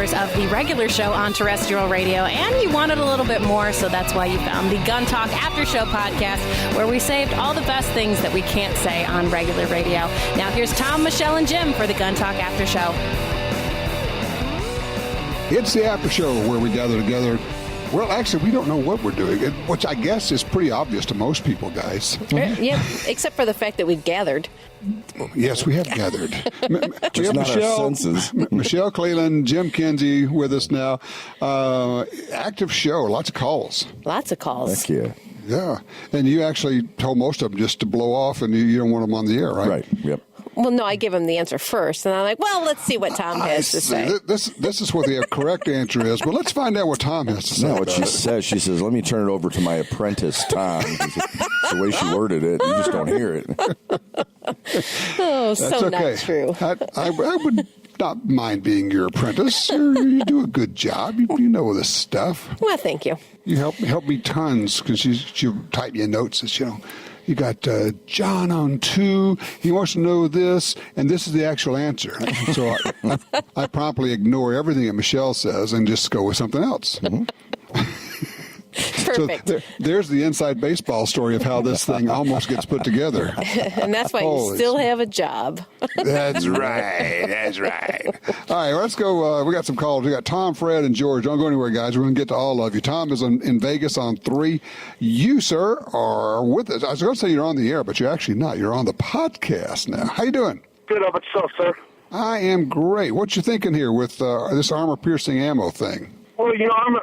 hours of the regular show on terrestrial radio, and you wanted a little bit more, so that's why you found the Gun Talk After Show podcast, where we saved all the best things that we can't say on regular radio. Now here's Tom, Michelle, and Jim for the Gun Talk After Show. It's the After Show where we gather together. Well, actually, we don't know what we're doing, which I guess is pretty obvious to most people, guys. Yeah, except for the fact that we gathered. Yes, we have gathered. We have Michelle Cleland, Jim Kinsey with us now. Active show, lots of calls. Lots of calls. Heck yeah. Yeah, and you actually told most of them just to blow off, and you don't want them on the air, right? Right, yep. Well, no, I give him the answer first, and I'm like, well, let's see what Tom has to say. This is what the correct answer is, but let's find out what Tom has to say. No, what she says, let me turn it over to my apprentice, Tom. The way she worded it, you just don't hear it. Oh, That's so okay. not true. I would not mind being your apprentice. You do a good job. You know this stuff. Well, thank you. You help me tons, because she'll type you notes as you got John on 2. He wants to know this, and this is the actual answer. So I promptly ignore everything that Michelle says and just go with something else. Mm-hmm. Perfect. So there's the inside baseball story of how this thing almost gets put together. And that's why you still have a job. That's right. That's right. All right, let's go. We got some calls. We got Tom, Fred, and George. Don't go anywhere, guys. We're going to get to all of you. Tom is in Vegas on 3. You, sir, are with us. I was going to say you're on the air, but you're actually not. You're on the podcast now. How you doing? Good of itself, sir. I am great. What you thinking here with this armor-piercing ammo thing? Well,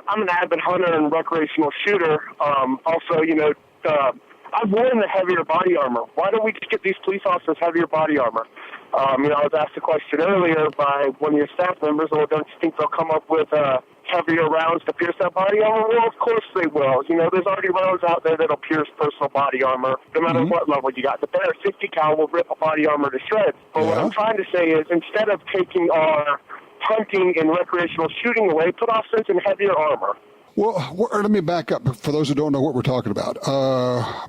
I'm an avid hunter and recreational shooter. Also, I've worn the heavier body armor. Why don't we just get these police officers heavier body armor? I was asked a question earlier by one of your staff members, don't you think they'll come up with heavier rounds to pierce that body armor? Well, of course they will. There's already rounds out there that'll pierce personal body armor, no matter what level you got. The better 50 cal will rip a body armor to shreds. But what I'm trying to say is, instead of taking our hunting and recreational shooting away, put offense in heavier armor. Well, let me back up for those who don't know what we're talking about.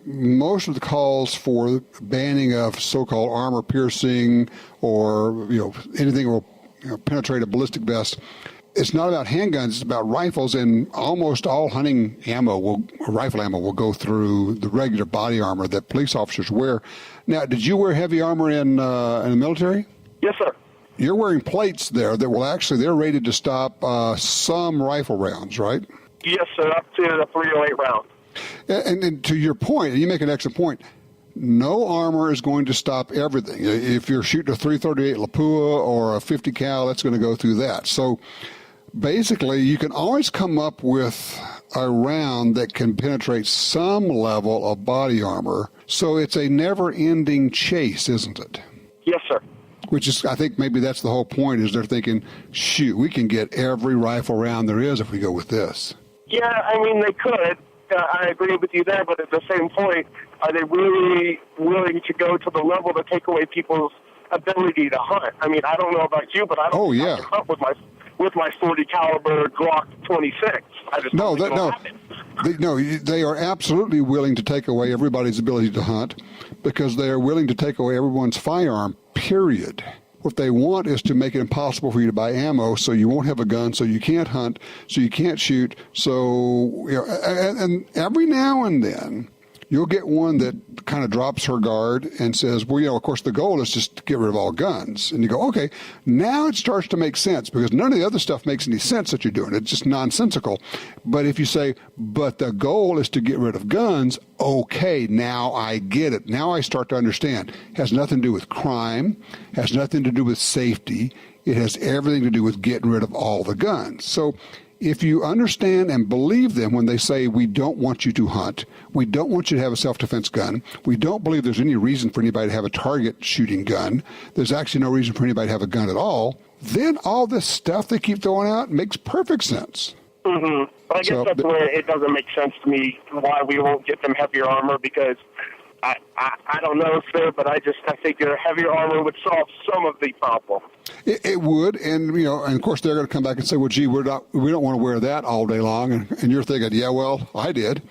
Most of the calls for banning of so-called armor piercing or anything that will penetrate a ballistic vest, it's not about handguns, it's about rifles, and almost all hunting rifle ammo will go through the regular body armor that police officers wear. Now, did you wear heavy armor in the military? Yes, sir. You're wearing plates there that will they're rated to stop some rifle rounds, right? Yes, sir, up to the .308 round. And to your point, and you make an excellent point, no armor is going to stop everything. If you're shooting a .338 Lapua or a 50 cal, that's going to go through that. So basically, you can always come up with a round that can penetrate some level of body armor. So it's a never-ending chase, isn't it? Yes, sir. Which is, I think maybe that's the whole point, is they're thinking, shoot, we can get every rifle round there is if we go with this. Yeah, they could. I agree with you there, but at the same point, are they really willing to go to the level to take away people's ability to hunt? I don't know about you, but I don't think I can hunt with my 40 caliber Glock 26. I just don't think it'll happen. They are absolutely willing to take away everybody's ability to hunt because they are willing to take away everyone's firearm, period. What they want is to make it impossible for you to buy ammo, so you won't have a gun, so you can't hunt, so you can't shoot. So, and every now and then, you'll get one that kind of drops her guard and says, well, of course, the goal is just to get rid of all guns. And you go, okay, now it starts to make sense because none of the other stuff makes any sense that you're doing. It's just nonsensical. But if you say, but the goal is to get rid of guns, okay, now I get it. Now I start to understand. It has nothing to do with crime, has nothing to do with safety. It has everything to do with getting rid of all the guns. So if you understand and believe them when they say, we don't want you to hunt, we don't want you to have a self-defense gun, we don't believe there's any reason for anybody to have a target shooting gun, there's actually no reason for anybody to have a gun at all, then all this stuff they keep throwing out makes perfect sense. Mm-hmm. But I guess that's where it doesn't make sense to me why we won't get them heavier armor, because I don't know, sir, but I think your heavier armor would solve some of the problem. It would, and and of course they're going to come back and say, "Well, gee, we don't want to wear that all day long," and you're thinking, "Yeah, well, I did."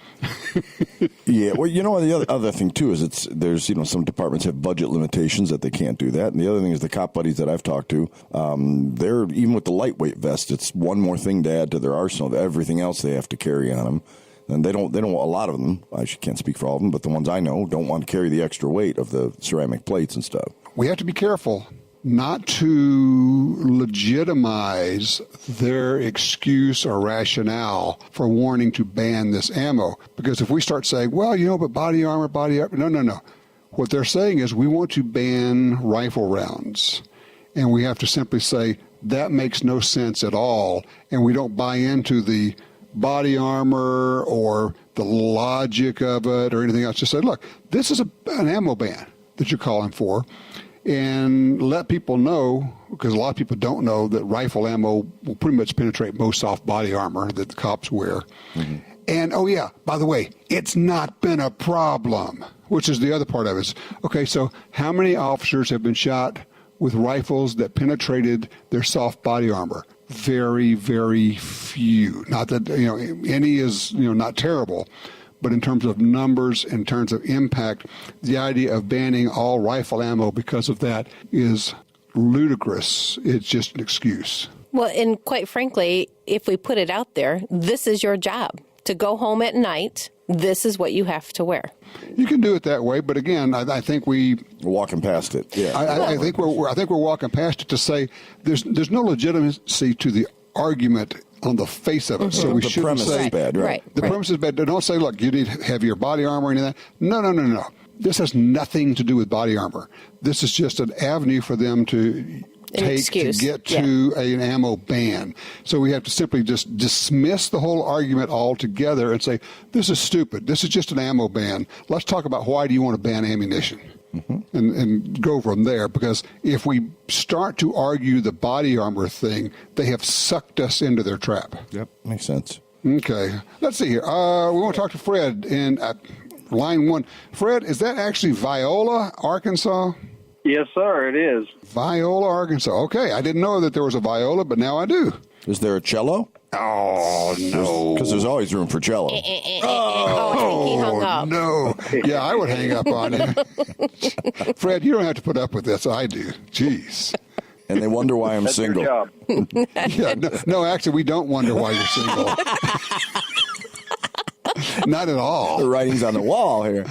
Yeah, well, the other thing too is there's some departments have budget limitations that they can't do that, and the other thing is the cop buddies that I've talked to, they're even with the lightweight vest, it's one more thing to add to their arsenal of everything else they have to carry on them. And they don't. A lot of them. I can't speak for all of them, but the ones I know don't want to carry the extra weight of the ceramic plates and stuff. We have to be careful not to legitimize their excuse or rationale for wanting to ban this ammo. Because if we start saying, well, but body armor, no. What they're saying is we want to ban rifle rounds. And we have to simply say that makes no sense at all. And we don't buy into the body armor or the logic of it or anything else. Just say, look, this is an ammo ban that you're calling for. And let people know, because a lot of people don't know, that rifle ammo will pretty much penetrate most soft body armor that the cops wear. Mm-hmm. And, oh, yeah, by the way, it's not been a problem, which is the other part of it. Okay, so how many officers have been shot with rifles that penetrated their soft body armor? Very, very few. Not that, any is, not terrible. But in terms of numbers, in terms of impact, the idea of banning all rifle ammo because of that is ludicrous. It's just an excuse. Well, and quite frankly, if we put it out there, this is your job. To go home at night, this is what you have to wear. You can do it that way, but again, I think we're walking past it. Yeah, I think we're walking past it to say there's no legitimacy to the argument on the face of it. Mm-hmm. So we shouldn't say is bad, right? The premise is bad. Don't say, look, you need heavier body armor or anything. No. This has nothing to do with body armor. This is just an avenue for them to get to an ammo ban. So we have to simply just dismiss the whole argument altogether and say, this is stupid. This is just an ammo ban. Let's talk about why do you want to ban ammunition? Mm-hmm. And go from there, because if we start to argue the body armor thing, they have sucked us into their trap. Yep, makes sense. Okay, let's see here. We want to talk to Fred in line 1. Fred, is that actually Viola, Arkansas? Yes, sir, it is. Viola, Arkansas. Okay, I didn't know that there was a Viola, but now I do. Is there a cello? Oh, no. Because there's always room for cello. I think he hung up. No. Yeah, I would hang up on you. Fred, you don't have to put up with this. I do. Jeez. And they wonder why I'm single. Yeah, no, actually, we don't wonder why you're single. Not at all. The writing's on the wall here.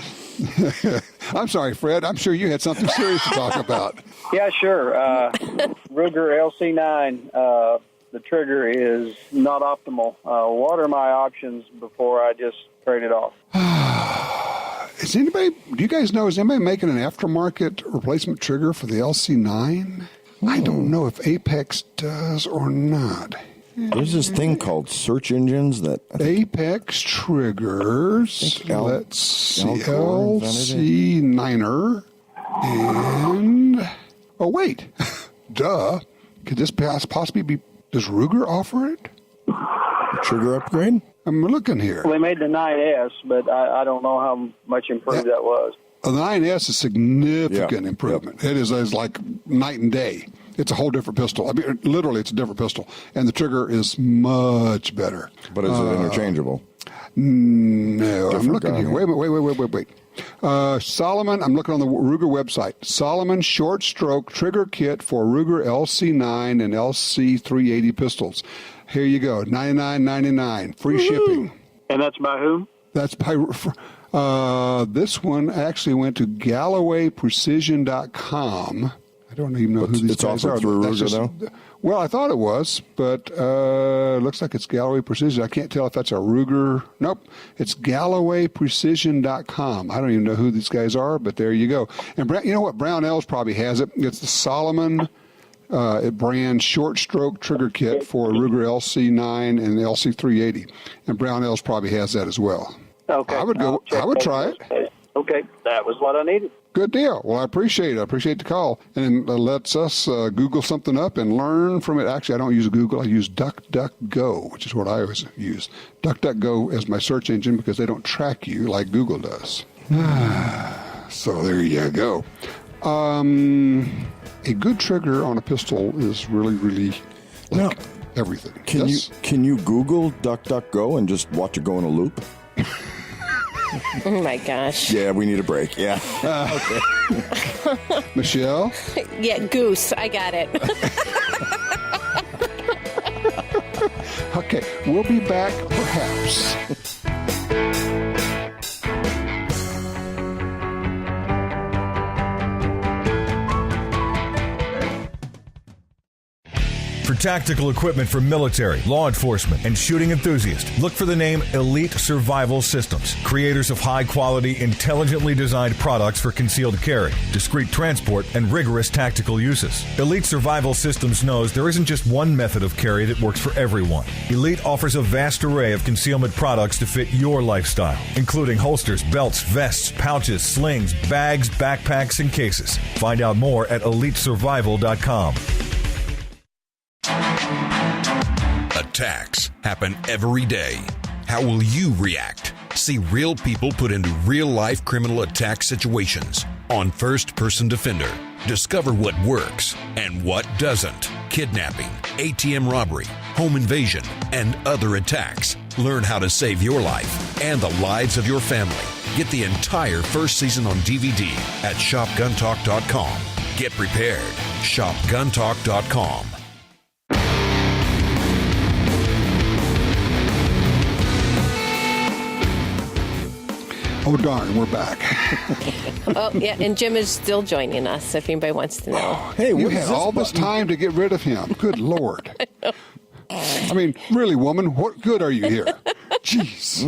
I'm sorry, Fred. I'm sure you had something serious to talk about. Yeah, sure. Ruger LC9, the trigger is not optimal. What are my options before I just trade it off? Do you guys know, is anybody making an aftermarket replacement trigger for the LC9? I don't know if Apex does or not. There's this thing called search engines that... Apex triggers. Let's see. LC9er. And... Oh, wait. Duh. Could this possibly be... Does Ruger offer it? A trigger upgrade? I'm looking here. Well, they made the 9S, but I don't know how much improved that was. The 9S is significant improvement. It is like night and day. It's a whole different pistol. I mean, literally, it's a different pistol. And the trigger is much better. But is it interchangeable? No. I'm looking here. Wait. Salomon, I'm looking on the Ruger website. Salomon short stroke trigger kit for Ruger LC9 and LC380 pistols. Here you go. $99.99. Free shipping. And that's by whom? That's by... this one actually went to GallowayPrecision.com. I don't even know who these guys are. It's offered through Ruger, though? Well, I thought it was, but looks like it's Galloway Precision. I can't tell if that's a Ruger. Nope. It's GallowayPrecision.com. I don't even know who these guys are, but there you go. And you know what? Brownells probably has it. It's the Salomon brand short stroke trigger kit for Ruger LC9 and LC380. And Brownells probably has that as well. Okay. I would try it. Okay. That was what I needed. Good deal. Well, I appreciate it. I appreciate the call. And it lets us Google something up and learn from it. Actually, I don't use Google. I use DuckDuckGo, which is what I always use. DuckDuckGo is my search engine because they don't track you like Google does. So there you go. a good trigger on a pistol is really, really like everything. Can you Google DuckDuckGo and just watch it go in a loop? Oh my gosh. Yeah, we need a break. Yeah. Okay. Michelle? Yeah, goose. I got it. Okay, we'll be back perhaps. For tactical equipment for military, law enforcement, and shooting enthusiasts, look for the name Elite Survival Systems, creators of high-quality, intelligently designed products for concealed carry, discreet transport, and rigorous tactical uses. Elite Survival Systems knows there isn't just one method of carry that works for everyone. Elite offers a vast array of concealment products to fit your lifestyle, including holsters, belts, vests, pouches, slings, bags, backpacks, and cases. Find out more at EliteSurvival.com. Attacks happen every day. How will you react? See real people put into real-life criminal attack situations on First Person Defender. Discover what works and what doesn't. Kidnapping, ATM robbery, home invasion, and other attacks. Learn how to save your life and the lives of your family. Get the entire first season on DVD at ShopGunTalk.com. Get prepared. ShopGunTalk.com. Oh, darn, we're back. Oh, yeah, and Jim is still joining us, if anybody wants to know. Hey, you had all this time to get rid of him. Good Lord. I mean, really, woman, what good are you here? Jeez.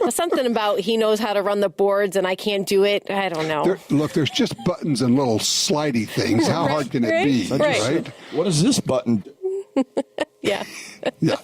Something about he knows how to run the boards and I can't do it. I don't know. Look, there's just buttons and little slidey things. How hard can it be? Right? What is this button? Yeah. Yeah.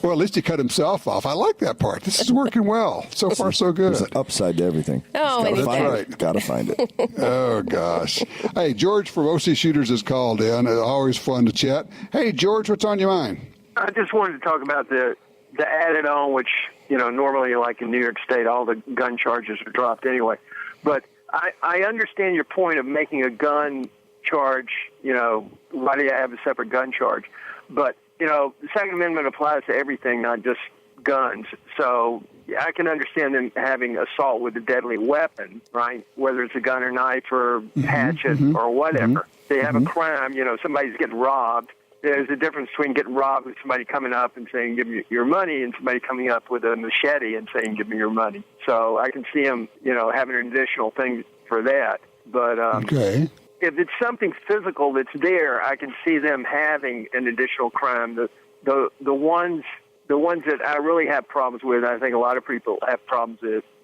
Well, at least he cut himself off. I like that part. This is working well. So far, so good. There's an upside to everything. Oh, that's right. Got to find it. Oh, gosh. Hey, George from OC Shooters is called in. It's always fun to chat. Hey, George, what's on your mind? I just wanted to talk about the added on, which, normally like in New York State, all the gun charges are dropped anyway. But I understand your point of making a gun charge, why do you have a separate gun charge? But, the Second Amendment applies to everything, not just guns. So I can understand them having assault with a deadly weapon, right? Whether it's a gun or knife or hatchet or whatever. They have a crime, somebody's getting robbed. There's a difference between getting robbed with somebody coming up and saying, give me your money, and somebody coming up with a machete and saying, give me your money. So I can see them, having an additional thing for that. But okay. If it's something physical that's there, I can see them having an additional crime. The ones that I really have problems with, I think a lot of people have problems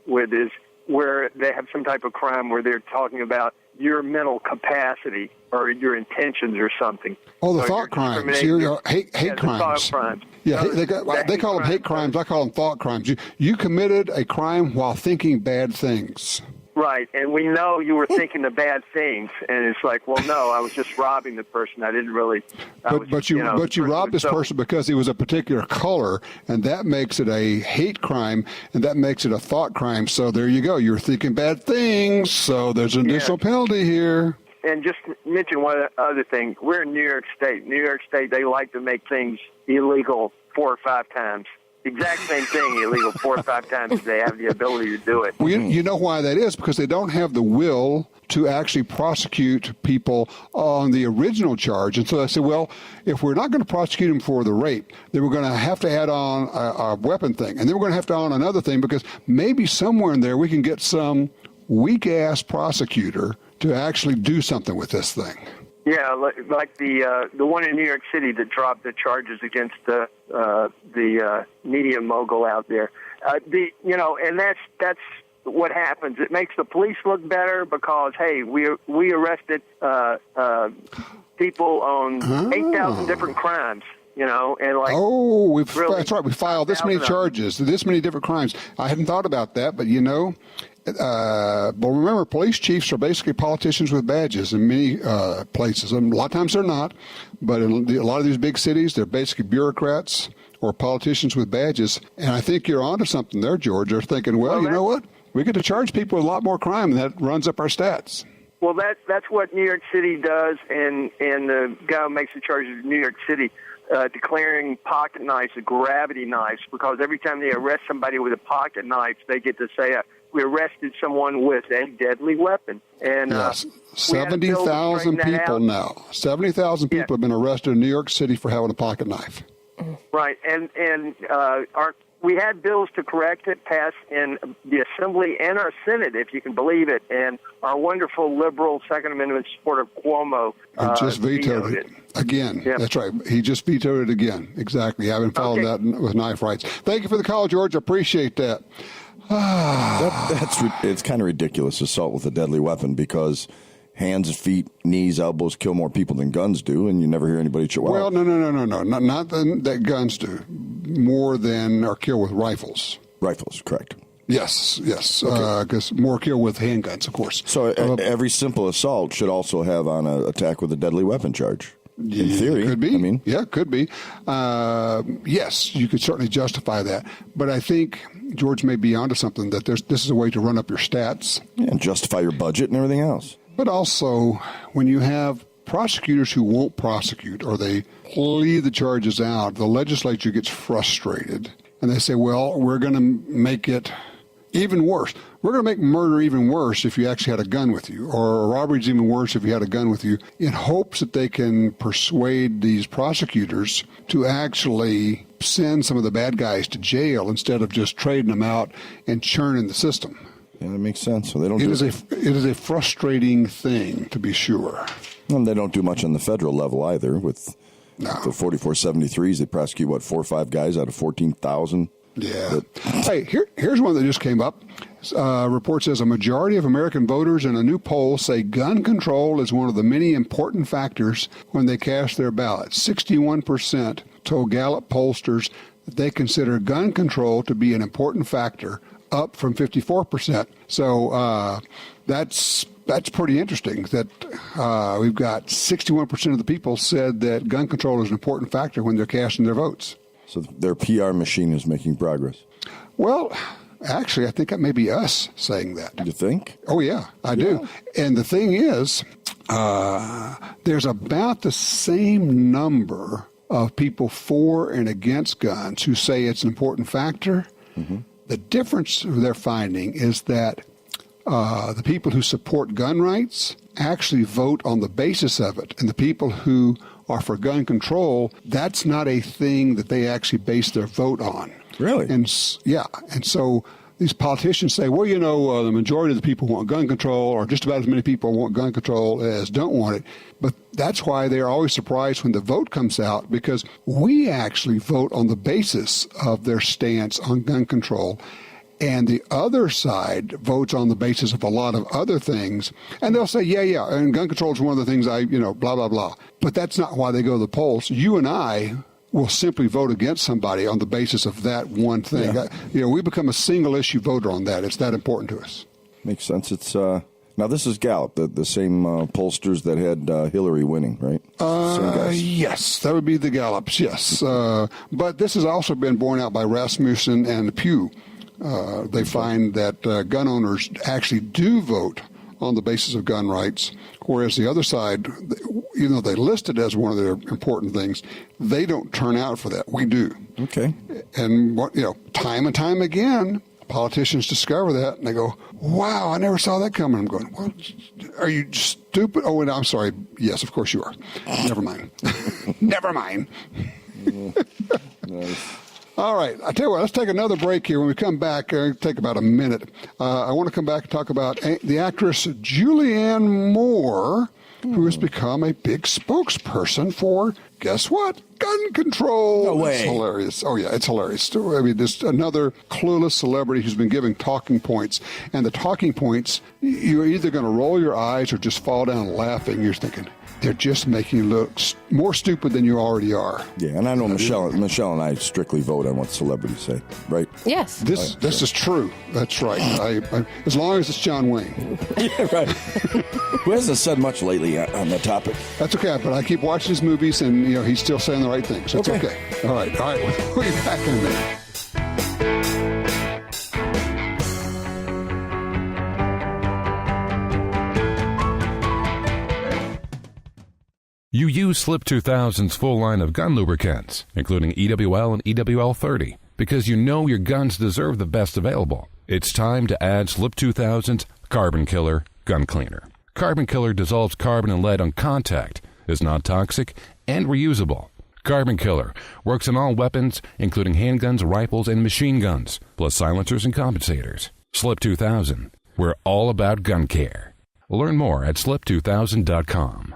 with, is where they have some type of crime where they're talking about your mental capacity or your intentions or something. Oh, the thought crimes. Your hate crimes. Thought crimes. Yeah, they call them hate crimes. I call them thought crimes. You committed a crime while thinking bad things. Right, and we know you were thinking the bad things, and it's like, well, no, I was just robbing the person. I didn't really. But you robbed this person because he was a particular color, and that makes it a hate crime, and that makes it a thought crime. So there you go. You're thinking bad things, so there's an additional penalty here. And just mention one other thing. We're in New York State. New York State, they like to make things illegal 4 or 5 times. Exact same thing, illegal 4 or 5 times if they have the ability to do it. Well, you know why that is? Because they don't have the will to actually prosecute people on the original charge. And so they say, well, if we're not going to prosecute them for the rape, then we're going to have to add on a weapon thing. And then we're going to have to add on another thing because maybe somewhere in there we can get some weak-ass prosecutor to actually do something with this thing. Yeah, like the one in New York City that dropped the charges against the media mogul out there. And that's what happens. It makes the police look better because hey, we arrested people on 8,000 different crimes. And like that's right. We filed this many charges, this many different crimes. I hadn't thought about that, but but remember, police chiefs are basically politicians with badges in many places. A lot of times they're not, but in a lot of these big cities, they're basically bureaucrats or politicians with badges. And I think you're onto something there, George. They're thinking, well, you know what? We get to charge people with a lot more crime, and that runs up our stats. Well, that's what New York City does, and the guy who makes the charges in New York City declaring pocket knives a gravity knives, because every time they arrest somebody with a pocket knife, they get to say, we arrested someone with a deadly weapon. And yes, 70,000 people now. 70,000 people have been arrested in New York City for having a pocket knife. Right, and we had bills to correct it, passed in the Assembly and our Senate, if you can believe it, and our wonderful liberal Second Amendment supporter Cuomo just vetoed it. Again. Yep. That's right. He just vetoed it again. Exactly. I haven't followed that with knife rights. Thank you for the call, George. I appreciate that. It's kind of ridiculous, assault with a deadly weapon, because hands, feet, knees, elbows kill more people than guns do, and you never hear anybody chill out. Well, no. Not that guns do. More than are killed with rifles. Rifles, correct. Yes, because more kill with handguns, of course. So every simple assault should also have on an attack with a deadly weapon charge. In theory. Could be. I mean. Yeah, could be. Yes, you could certainly justify that. But I think George may be onto something, that this is a way to run up your stats. Yeah, and justify your budget and everything else. But also, when you have prosecutors who won't prosecute, or they leave the charges out, the legislature gets frustrated. And they say, well, we're going to make it even worse. We're going to make murder even worse if you actually had a gun with you, or robbery's even worse if you had a gun with you, in hopes that they can persuade these prosecutors to actually send some of the bad guys to jail instead of just trading them out and churning the system. Yeah, that makes sense. So they don't. It is a frustrating thing, to be sure. And they don't do much on the federal level either. With the 4473s, they prosecute 4 or 5 guys out of 14,000. Yeah. Hey, here's one that just came up. Report says a majority of American voters in a new poll say gun control is one of the many important factors when they cast their ballot. 61% told Gallup pollsters that they consider gun control to be an important factor, up from 54%. So that's pretty interesting, that we've got 61% of the people said that gun control is an important factor when they're casting their votes. So their PR machine is making progress. Well, actually, I think that may be us saying that. You think? Oh, yeah, I do. And the thing is, there's about the same number of people for and against guns who say it's an important factor. Mm-hmm. The difference they're finding is that the people who support gun rights actually vote on the basis of it, and the people who are for gun control, that's not a thing that they actually base their vote on. Really? And so these politicians say, well, the majority of the people want gun control, or just about as many people want gun control as don't want it. But that's why they're always surprised when the vote comes out, because we actually vote on the basis of their stance on gun control. And the other side votes on the basis of a lot of other things. And they'll say, yeah, and gun control is one of the things blah, blah, blah. But that's not why they go to the polls. You and I will simply vote against somebody on the basis of that one thing. Yeah. We become a single issue voter on that. It's that important to us. Makes sense. It's now this is Gallup, the same pollsters that had Hillary winning, right? Same guys. Yes, that would be the Gallups, yes. But this has also been borne out by Rasmussen and Pew. They find that gun owners actually do vote on the basis of gun rights, whereas the other side, even though they list it as one of their important things, they don't turn out for that. We do. Okay. And time and time again, politicians discover that, and they go, wow, I never saw that coming. I'm going, well, are you stupid? Oh, and I'm sorry. Yes, of course you are. Never mind. Never mind. Nice. All right. I tell you what, let's take another break here. When we come back, take about a minute. I want to come back and talk about the actress Julianne Moore, who has become a big spokesperson for, guess what? Gun control. No way. It's hilarious. Oh, yeah, it's hilarious. I mean, there's another clueless celebrity who's been giving talking points. And the talking points, you're either going to roll your eyes or just fall down laughing. You're thinking, they're just making you look more stupid than you already are. Yeah, and I know Michelle and I strictly vote on what celebrities say, right? Yes. This is true. That's right. I as long as it's John Wayne. Yeah, right. Who hasn't said much lately on the topic. That's okay, but I keep watching his movies, and he's still saying the right things. That's okay. All right. We'll be back in a minute. You use Slip 2000's full line of gun lubricants, including EWL and EWL 30, because you know your guns deserve the best available. It's time to add Slip 2000's Carbon Killer Gun Cleaner. Carbon Killer dissolves carbon and lead on contact, is not toxic, and reusable. Carbon Killer works on all weapons, including handguns, rifles, and machine guns, plus silencers and compensators. Slip 2000. We're all about gun care. Learn more at slip2000.com.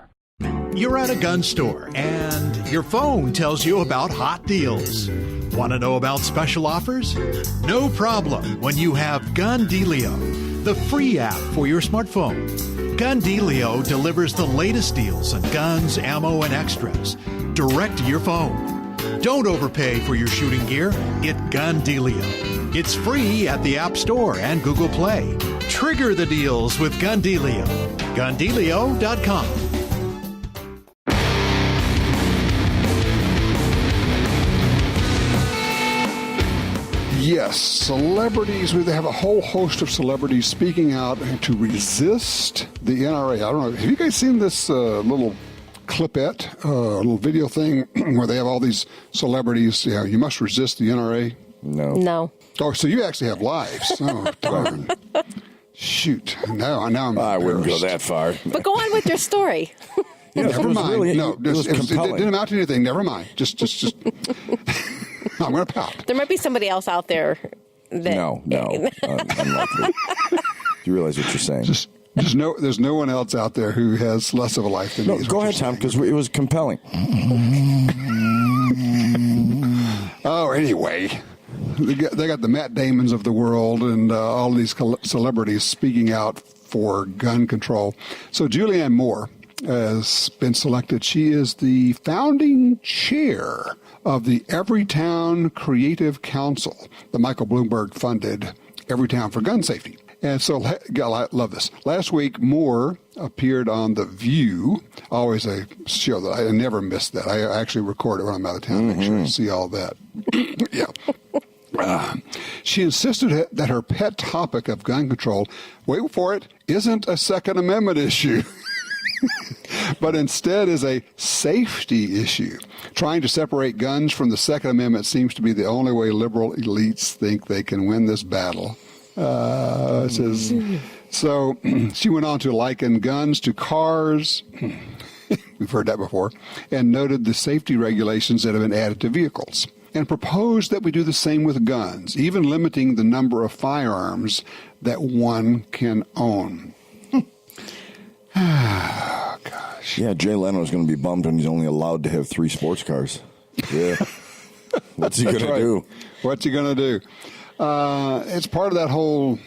You're at a gun store and your phone tells you about hot deals. Want to know about special offers? No problem when you have Gun Dealio, the free app for your smartphone. Gun Dealio delivers the latest deals on guns, ammo, and extras direct to your phone. Don't overpay for your shooting gear. Get Gun Dealio. It's free at the App Store and Google Play. Trigger the deals with Gun Dealio. GunDealio.com. Yes, celebrities. We have a whole host of celebrities speaking out to resist the NRA. I don't know. Have you guys seen this little clipette, little video thing where they have all these celebrities? Yeah, you must resist the NRA. No. Oh, so you actually have lives. Oh, darn. Shoot. Now I'm I wouldn't go that far. But go on with your story. Never mind. Really, no, it was it compelling. didn't amount to anything. Never mind. Just. I'm going to pout. There might be somebody else out there that... No. Unlikely. You realize what you're saying. There's no one else out there who has less of a life than me. Go ahead, Tom, because it was compelling. Oh, anyway. They got the Matt Damons of the world and all these celebrities speaking out for gun control. So Julianne Moore has been selected. She is the founding chair of the Everytown Creative Council, the Michael Bloomberg funded Everytown for Gun Safety. And so, I love this. Last week, Moore appeared on The View, always a show that I never miss that. I actually record it when I'm out of town, make sure to see all that. Yeah. She insisted that her pet topic of gun control, wait for it, isn't a Second Amendment issue. But instead is a safety issue. Trying to separate guns from the Second Amendment seems to be the only way liberal elites think they can win this battle. It says, so she went on to liken guns to cars. We've heard that before. And noted the safety regulations that have been added to vehicles. And proposed that we do the same with guns, even limiting the number of firearms that one can own. Oh, gosh. Yeah, Jay Leno's going to be bummed when he's only allowed to have 3 sports cars. Yeah. What's he going to do? What's he going to do? It's part of that whole,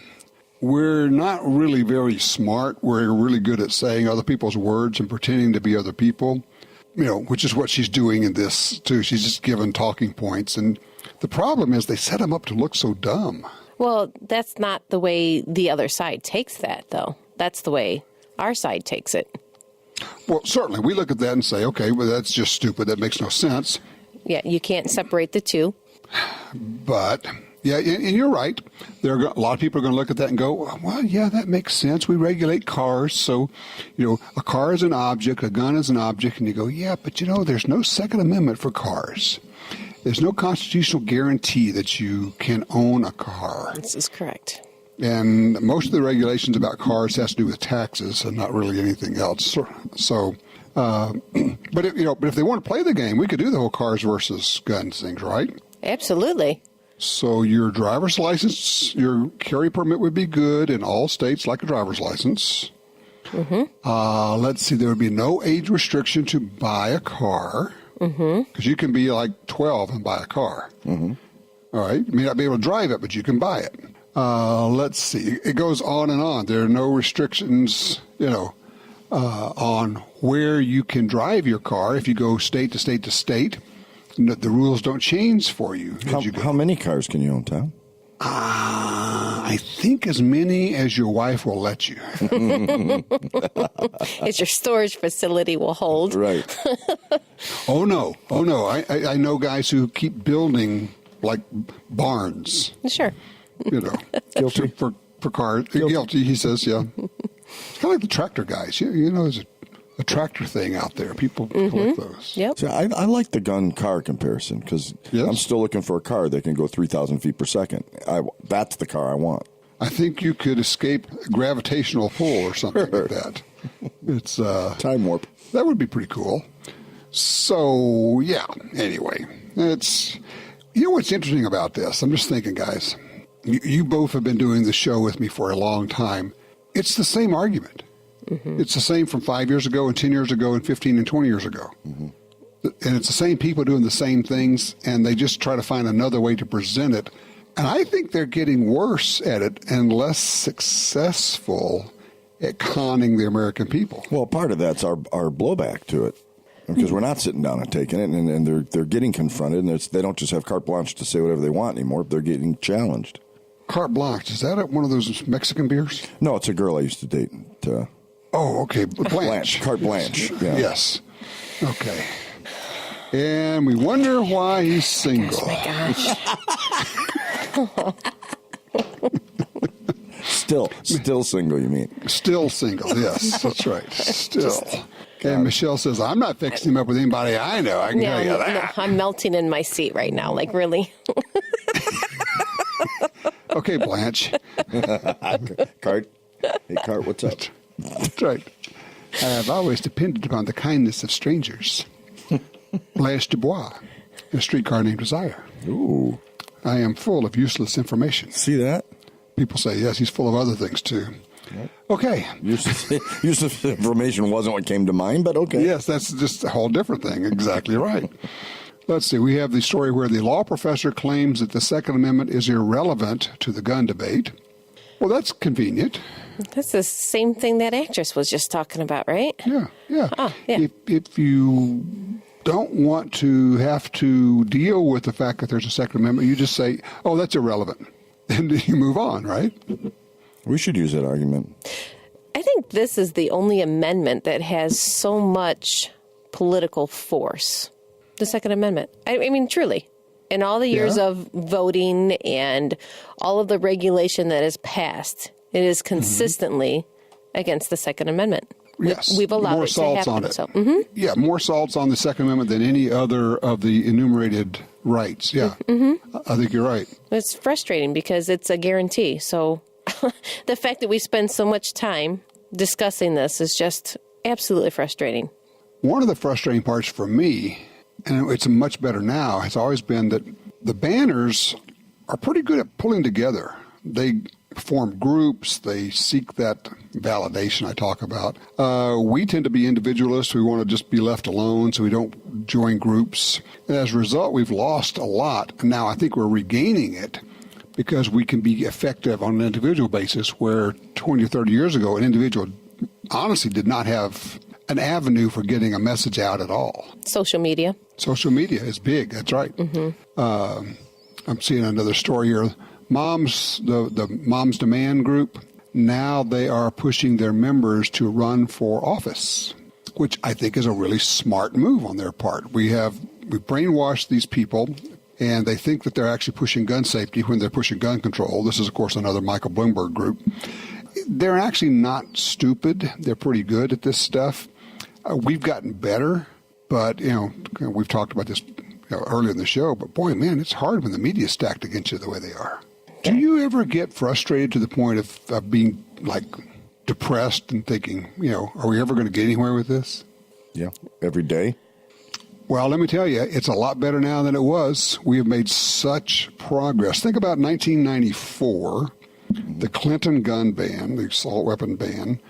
we're not really very smart. We're really good at saying other people's words and pretending to be other people, which is what she's doing in this, too. She's just giving talking points. And the problem is they set them up to look so dumb. Well, that's not the way the other side takes that, though. That's the way our side takes it. Well, certainly. We look at that and say, okay, well, that's just stupid. That makes no sense. Yeah, you can't separate the two. But, yeah, and you're right. A lot of people are going to look at that and go, well, yeah, that makes sense. We regulate cars. So, a car is an object, a gun is an object. And you go, yeah, but, there's no Second Amendment for cars. There's no constitutional guarantee that you can own a car. This is correct. And most of the regulations about cars has to do with taxes and not really anything else. So, but if they want to play the game, we could do the whole cars versus guns things, right? Absolutely. So your driver's license, your carry permit would be good in all states like a driver's license. Mm-hmm. Let's see, there would be no age restriction to buy a car. Because you can be like 12 and buy a car. Mm-hmm. All right. You may not be able to drive it, but you can buy it. Let's see. It goes on and on. There are no restrictions, on where you can drive your car. If you go state to state to state, the rules don't change for you. How many cars can you own, Tom? I think as many as your wife will let you. As your storage facility will hold. Right. Oh, no. I know guys who keep building, like, barns. Sure. Guilty for cars. Guilty, he says, yeah. It's kind of like the tractor guys. tractor thing out there. People collect those. Yep. See, I like the gun-car comparison because I'm still looking for a car that can go 3,000 feet per second. That's the car I want. I think you could escape gravitational pull or something like that. It's time warp. That would be pretty cool. So, yeah, anyway, it's, what's interesting about this? I'm just thinking, guys, you both have been doing the show with me for a long time. It's the same argument. It's the same from 5 years ago and 10 years ago and 15 and 20 years ago. And it's the same people doing the same things, and they just try to find another way to present it. And I think they're getting worse at it and less successful at conning the American people. Well, part of that's our blowback to it, because we're not sitting down and taking it, and they're getting confronted, and they don't just have carte blanche to say whatever they want anymore. They're getting challenged. Carte blanche, is that one of those Mexican beers? No, it's a girl I used to date. Oh, okay, Blanche. Carte blanche. Yeah. Yes. Okay. And we wonder why he's single. Oh my gosh. Still single, you mean? Still single, yes, that's right. Still. And Michelle says, I'm not fixing him up with anybody I know. I can tell you that. No, I'm melting in my seat right now, like really. Okay, Blanche. Cart. Hey, Cart, what's up? That's right. I have always depended upon the kindness of strangers. Blanche Dubois, in a streetcar named Desire. Ooh. I am full of useless information. See that? People say, yes, he's full of other things, too. Yep. Okay. Useless information wasn't what came to mind, but okay. Yes, that's just a whole different thing. Exactly right. Let's see. We have the story where the law professor claims that the Second Amendment is irrelevant to the gun debate. Well, that's convenient. That's the same thing that actress was just talking about, right? Yeah, yeah. Oh, yeah. If you don't want to have to deal with the fact that there's a Second Amendment, you just say, oh, that's irrelevant. And you move on, right? We should use that argument. I think this is the only amendment that has so much political force. The Second Amendment. I mean, truly. In all the years of voting and all of the regulation that is passed, it is consistently against the Second Amendment. Yes. We've allowed more it to salts happen. on it. So, Yeah, more salts on the Second Amendment than any other of the enumerated rights. Yeah, I think you're right. It's frustrating because it's a guarantee. So the fact that we spend so much time discussing this is just absolutely frustrating. One of the frustrating parts for me, and it's much better now, has always been that the banners are pretty good at pulling together. They form groups. They seek that validation I talk about. We tend to be individualists. We want to just be left alone, so we don't join groups. And as a result, we've lost a lot. And now I think we're regaining it because we can be effective on an individual basis, where 20 or 30 years ago, an individual honestly did not have an avenue for getting a message out at all. Social media. Social media is big. That's right. I'm seeing another story here. Moms, the Moms Demand group, now they are pushing their members to run for office, which I think is a really smart move on their part. We brainwashed these people, and they think that they're actually pushing gun safety when they're pushing gun control. This is, of course, another Michael Bloomberg group. They're actually not stupid. They're pretty good at this stuff. We've gotten better, but, we've talked about this earlier in the show, but boy, man, it's hard when the media is stacked against you the way they are. Do you ever get frustrated to the point of being, like, depressed and thinking, are we ever going to get anywhere with this? Yeah, every day. Well, let me tell you, it's a lot better now than it was. We have made such progress. Think about 1994, the Clinton gun ban, the assault weapon ban.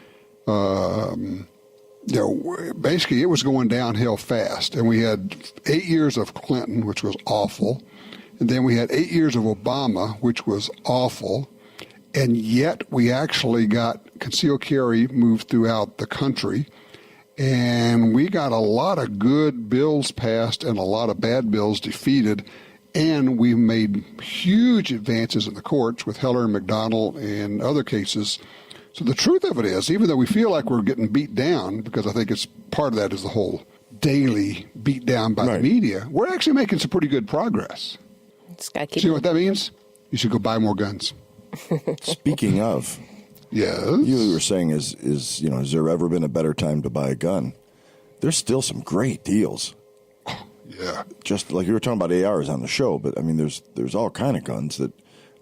Basically, it was going downhill fast. And we had 8 years of Clinton, which was awful. And then we had 8 years of Obama, which was awful. And yet we actually got concealed carry moved throughout the country. And we got a lot of good bills passed and a lot of bad bills defeated. And we made huge advances in the courts with Heller and McDonald and other cases. So the truth of it is, even though we feel like we're getting beat down, because I think it's part of that is the whole daily beat down by the media, we're actually making some pretty good progress. See what that means? You should go buy more guns. Speaking of, Yes. You were saying is has there ever been a better time to buy a gun? There's still some great deals. Yeah. Just like you were talking about ARs on the show, but I mean, there's all kind of guns that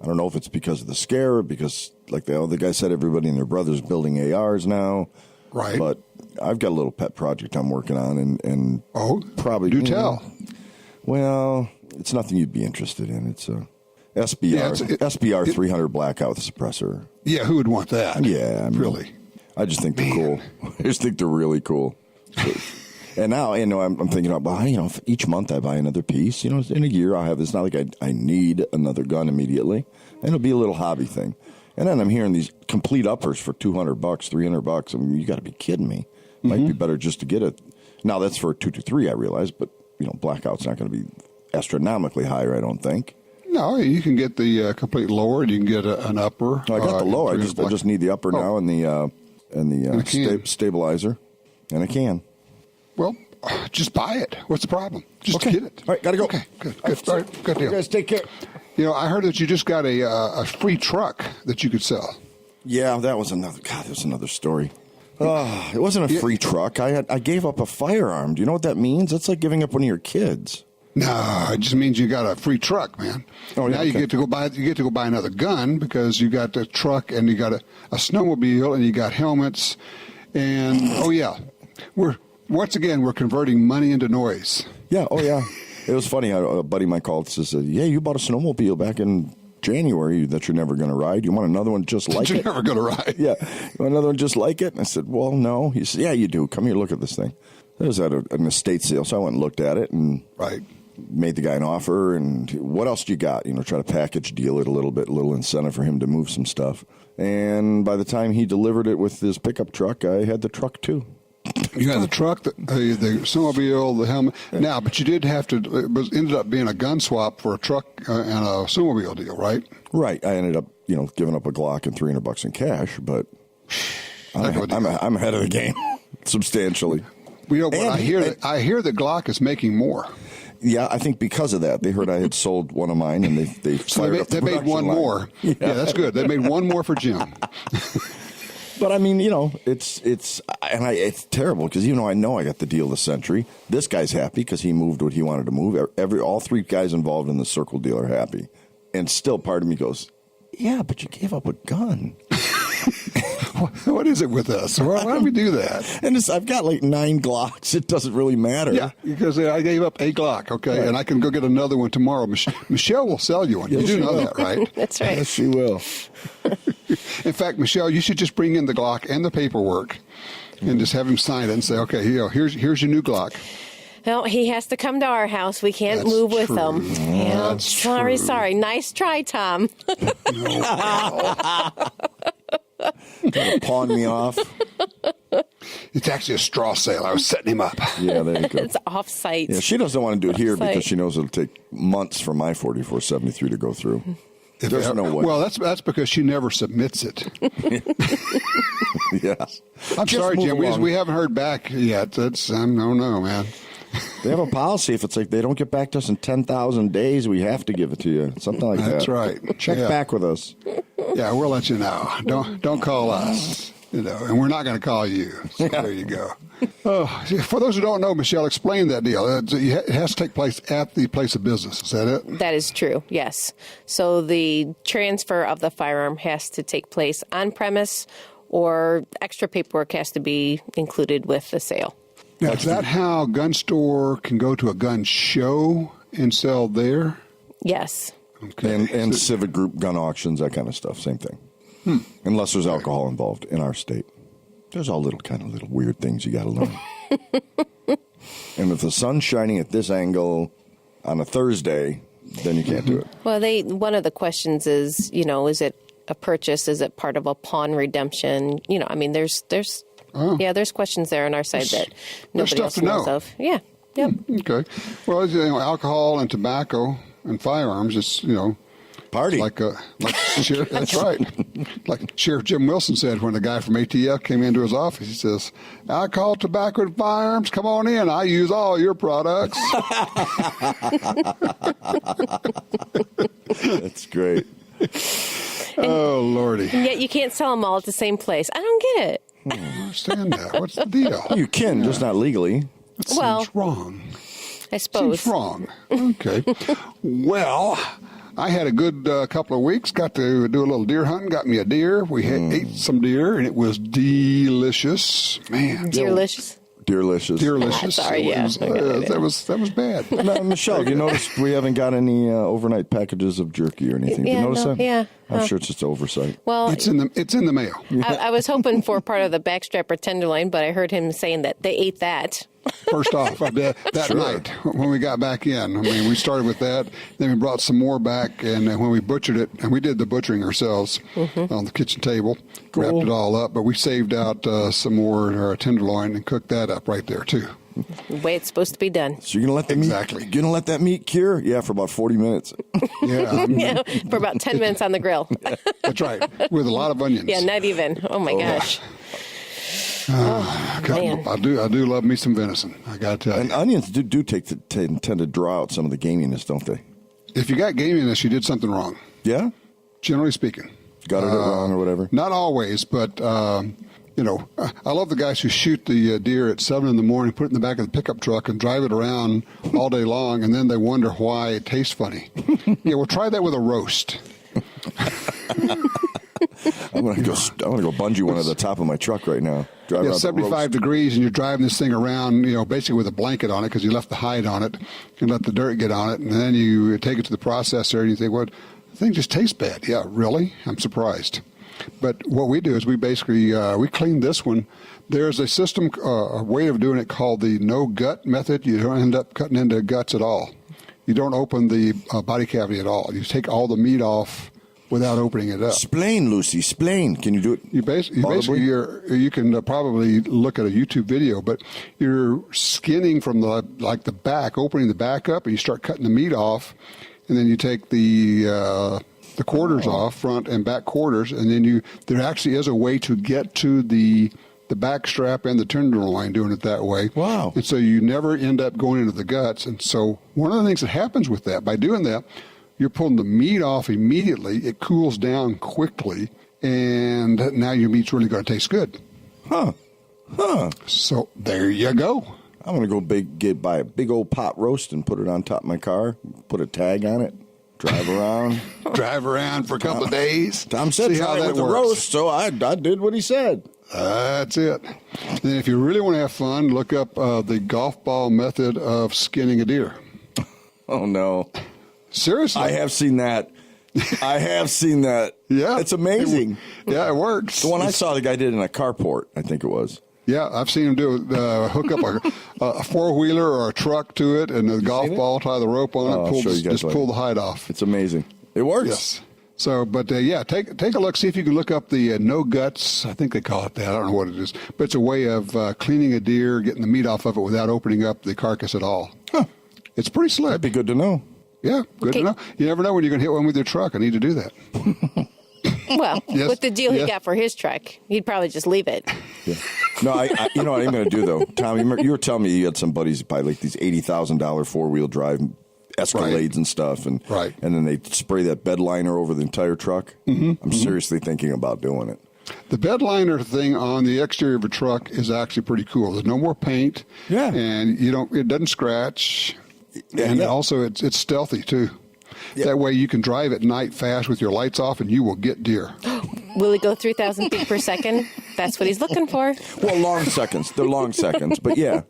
I don't know if it's because of the scare, or because like the other guy said, everybody and their brother's building ARs now. Right. But I've got a little pet project I'm working on, and probably do tell. Well, it's nothing you'd be interested in. It's a SBR 300 blackout suppressor. Yeah, who would want that? Yeah, I mean, really. I just think they're cool. I just think they're really cool. And now, I'm thinking about, if each month I buy another piece, in a year I'll have, it's not like I need another gun immediately. And it'll be a little hobby thing. And then I'm hearing these complete uppers for $200, $300. I mean, you got to be kidding me. Might be better just to get it. Now that's for a 223, I realize, but, blackout's not going to be astronomically higher, I don't think. No, you can get the complete lower, and you can get an upper. I got the lower. I just need the upper now and the stabilizer, and a can. Well, just buy it. What's the problem? Just get it. All right, gotta go. Okay, good. All right, good deal. You guys take care. I heard that you just got a free truck that you could sell. Yeah, that was another story. It wasn't a free truck. I gave up a firearm. Do you know what that means? That's like giving up one of your kids. No, it just means you got a free truck, man. Oh, yeah, now you get to go buy another gun because you got the truck and you got a snowmobile and you got helmets and we're converting money into noise. Yeah. Oh yeah. It was funny. A buddy of mine called and says, "Yeah, you bought a snowmobile back in January that you're never going to ride. You want another one just like it?" You're never going to ride. Yeah. You want another one just like it? And I said, "Well, no." He said, "Yeah, you do. Come here, look at this thing." It was at an estate sale, so I went and looked at it and made the guy an offer. And what else do you got? Try to package deal it a little incentive for him to move some stuff. And by the time he delivered it with his pickup truck, I had the truck too. You had the truck, the snowmobile, the helmet. Now, but you did have to. It ended up being a gun swap for a truck and a snowmobile deal, right? Right. I ended up, giving up a Glock and $300 in cash, but I'm ahead of the game substantially. I hear that Glock is making more. Yeah, I think because of that, they heard I had sold one of mine, and they fired up the production made one line. more. Yeah, that's good. They made one more for Jim. But I mean, it's terrible because I know I got the deal of the century. This guy's happy because he moved what he wanted to move. All three guys involved in the circle deal are happy, and still part of me goes, "Yeah, but you gave up a gun." What is it with us? Why do we do that? And I've got like 9 Glocks. It doesn't really matter. Yeah, because I gave up a Glock, okay, right. And I can go get another one tomorrow. Michelle will sell you one. Yes, you do know that, right? That's right. Yes, she will. In fact, Michelle, you should just bring in the Glock and the paperwork and just have him sign it and say, okay, here's your new Glock. Well, he has to come to our house. We can't move with him. Yeah, sorry. Nice try, Tom. Trying to pawn me off. It's actually a straw sale. I was setting him up. Yeah, there you go. It's off-site. Yeah, she doesn't want to do it here because she knows it'll take months for my 4473 to go through. There's no way. Well, that's because she never submits it. Yeah. I'm sorry, Jim. We haven't heard back yet. No, man. They have a policy. If it's like they don't get back to us in 10,000 days, we have to give it to you. Something like that. That's right. Check back with us. Yeah, we'll let you know. Don't call us. And we're not going to call you. So there you go. For those who don't know, Michelle, explain that deal. It has to take place at the place of business. Is that it? That is true, yes. So the transfer of the firearm has to take place on premise, or extra paperwork has to be included with the sale. Now, is that how a gun store can go to a gun show and sell there? Yes. Okay. And civic group gun auctions, that kind of stuff, same thing. Unless there's alcohol involved in our state. There's all little weird things you got to learn. And if the sun's shining at this angle on a Thursday, then you can't do it. Well, one of the questions is, is it a purchase? Is it part of a pawn redemption? There's questions there on our side that nobody else knows of. Yeah. Yep. Okay. Well, alcohol and tobacco and firearms, it's, party. That's right. Like Sheriff Jim Wilson said when the guy from ATF came into his office, he says, "Alcohol, tobacco, and firearms, come on in. I use all your products." That's great. Oh, Lordy. And yet you can't sell them all at the same place. I don't get it. I don't understand that. What's the deal? You can, just not legally. It seems wrong. I suppose. Seems wrong. Okay. Well, I had a good couple of weeks. Got to do a little deer hunting. Got me a deer. We ate some deer, and it was delicious. Man. Deerlicious? Deerlicious. Sorry, yeah. That was bad. Now, Michelle, you notice we haven't got any overnight packages of jerky or anything. Yeah, you notice that? Yeah. I'm sure it's just oversight. Well, it's in the mail. I was hoping for part of the backstrap or tenderloin, but I heard him saying that they ate that. First off, that night when we got back in, I mean, we started with that. Then we brought some more back, and when we butchered it, and we did the butchering ourselves on the kitchen table, wrapped it all up. But we saved out some more tenderloin and cooked that up right there too. The way it's supposed to be done. So you're gonna let that meat cure? Yeah, for about 40 minutes. Yeah, for about 10 minutes on the grill. That's right, with a lot of onions. Yeah, not even. Oh my gosh. Man. I do love me some venison. I got to tell you. And onions do tend to draw out some of the gaminess, don't they? If you got gaminess, you did something wrong. Yeah? Generally speaking. Got it wrong or whatever? Not always, but, I love the guys who shoot the deer at 7 in the morning, put it in the back of the pickup truck, and drive it around all day long, and then they wonder why it tastes funny. Yeah, well, try that with a roast. I'm gonna go bungee one at the top of my truck right now. Drive around 75 degrees, and you're driving this thing around, basically with a blanket on it because you left the hide on it and let the dirt get on it, and then you take it to the processor and you think, well, the thing just tastes bad. Yeah, really? I'm surprised. But what we do is we basically we clean this one. There's a system, a way of doing it called the no gut method. You don't end up cutting into guts at all. You don't open the body cavity at all. You take all the meat off without opening it up. Splain, Lucy, splain. Can you do it? You can probably look at a YouTube video, but you're skinning from the back, opening the back up, and you start cutting the meat off, and then you take the quarters off, front and back quarters, and then there actually is a way to get to the back strap and the tenderloin doing it that way. Wow. And so you never end up going into the guts. And so one of the things that happens with that, by doing that, you're pulling the meat off immediately. It cools down quickly, and now your meat's really going to taste good. Huh. So there you go. I'm going to go buy a big old pot roast and put it on top of my car, put a tag on it, drive around. Drive around for a couple of days. Tom said try it with the roast, so I did what he said. That's it. Then if you really want to have fun, look up the golf ball method of skinning a deer. Oh, no. Seriously. I have seen that. Yeah. It's amazing. It works. The one I saw, the guy did in a carport, I think it was. Yeah, I've seen him do hook up a four-wheeler or a truck to it, and the golf ball, tie the rope on it, pull the hide off. It's amazing. It works. Yes. So, but take a look. See if you can look up the no guts. I think they call it that. I don't know what it is, but it's a way of cleaning a deer, getting the meat off of it without opening up the carcass at all. Huh. It's pretty slick. That'd be good to know. Yeah, good to know. You never know when you're going to hit one with your truck. I need to do that. Well, with the deal he got for his truck, he'd probably just leave it. Yeah. No, you know what I'm going to do, though? Tom, you were telling me you had some buddies that buy like these $80,000 four-wheel drive Escalades and stuff, and then they spray that bed liner over the entire truck. I'm seriously thinking about doing it. The bed liner thing on the exterior of a truck is actually pretty cool. There's no more paint. Yeah. And it doesn't scratch. And also it's stealthy too. Yeah. That way you can drive at night fast with your lights off and you will get deer. Will it go 3,000 feet per second? That's what he's looking for. Well, long seconds. They're long seconds, but yeah.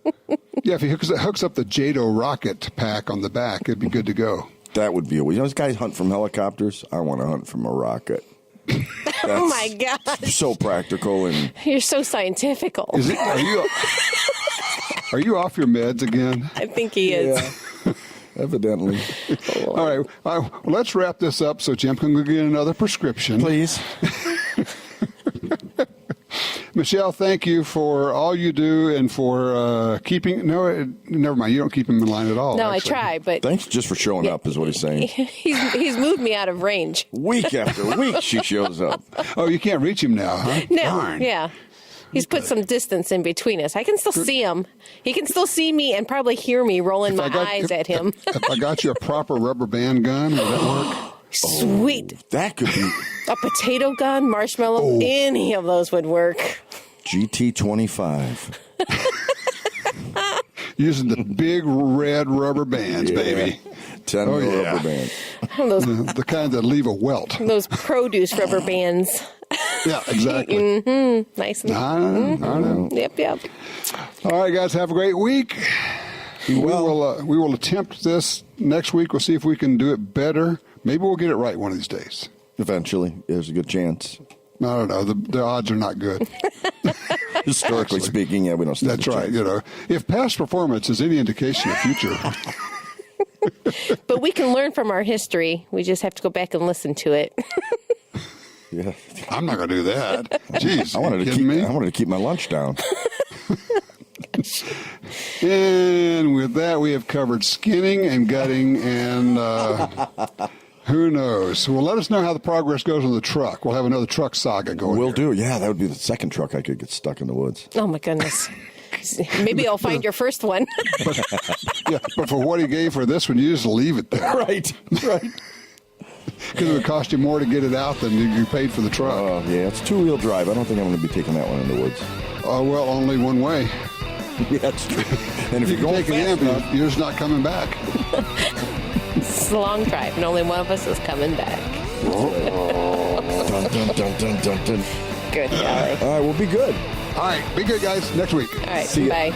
Yeah, if he hooks up the JATO rocket pack on the back, it'd be good to go. That would be those guys hunt from helicopters. I want to hunt from a rocket. Oh my gosh! So practical and you're so scientifical. Are you off your meds again? I think he is. Yeah. Evidently. All right, let's wrap this up so Jim can go get another prescription. Please. Michelle, thank you for all you do and for keeping... No, never mind. You don't keep him in line at all. No, actually. I try, but... Thanks just for showing up is what he's saying. He's moved me out of range. Week after week she shows up. Oh, you can't reach him now, huh? No, Darn. yeah. He's put some distance in between us. I can still see him. He can still see me and probably hear me rolling my eyes at him. If I got you a proper rubber band gun, would that work? Sweet. That could be A potato gun, marshmallow, any of those would work. GT25. Using the big red rubber bands, baby. 10 rubber bands. Those, The kind that leave a welt. those produce rubber bands. Yeah, exactly. Nice. And, I know. Yep. All right, guys, have a great week. We will attempt this next week. We'll see if we can do it better. Maybe we'll get it right one of these days. Eventually, there's a good chance. I don't know. The odds are not good. Historically speaking, yeah, we don't stand That's a right. chance. If past performance is any indication of future, but we can learn from our history. We just have to go back and listen to it. Yeah. I'm not going to do that. Jeez, I wanted to keep my lunch down. And with that, we have covered skinning and gutting and who knows. Well, let us know how the progress goes on the truck. We'll have another truck saga going. Will do. Yeah, that would be the second truck I could get stuck in the woods. Oh, my goodness. Maybe I'll find your first one. But for what he gave for this one, you just leave it there. Right. Because it would cost you more to get it out than you paid for the truck. Oh, yeah, it's two-wheel drive. I don't think I'm going to be taking that one in the woods. Well, only one way. Yeah, that's true. And if you you're going take it in, enough, you're just not coming back. It's a long drive, and only one of us is coming back. dun, dun, dun, dun, dun, dun. Good golly. All right, we'll be good. All right, be good, guys. Next week. All right, See ya. bye.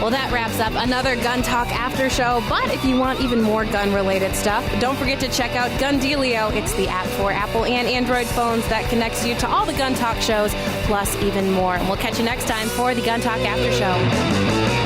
Well, that wraps up another Gun Talk After Show. But if you want even more gun-related stuff, don't forget to check out Gundealio. It's the app for Apple and Android phones that connects you to all the Gun Talk shows, plus even more. And we'll catch you next time for the Gun Talk After Show.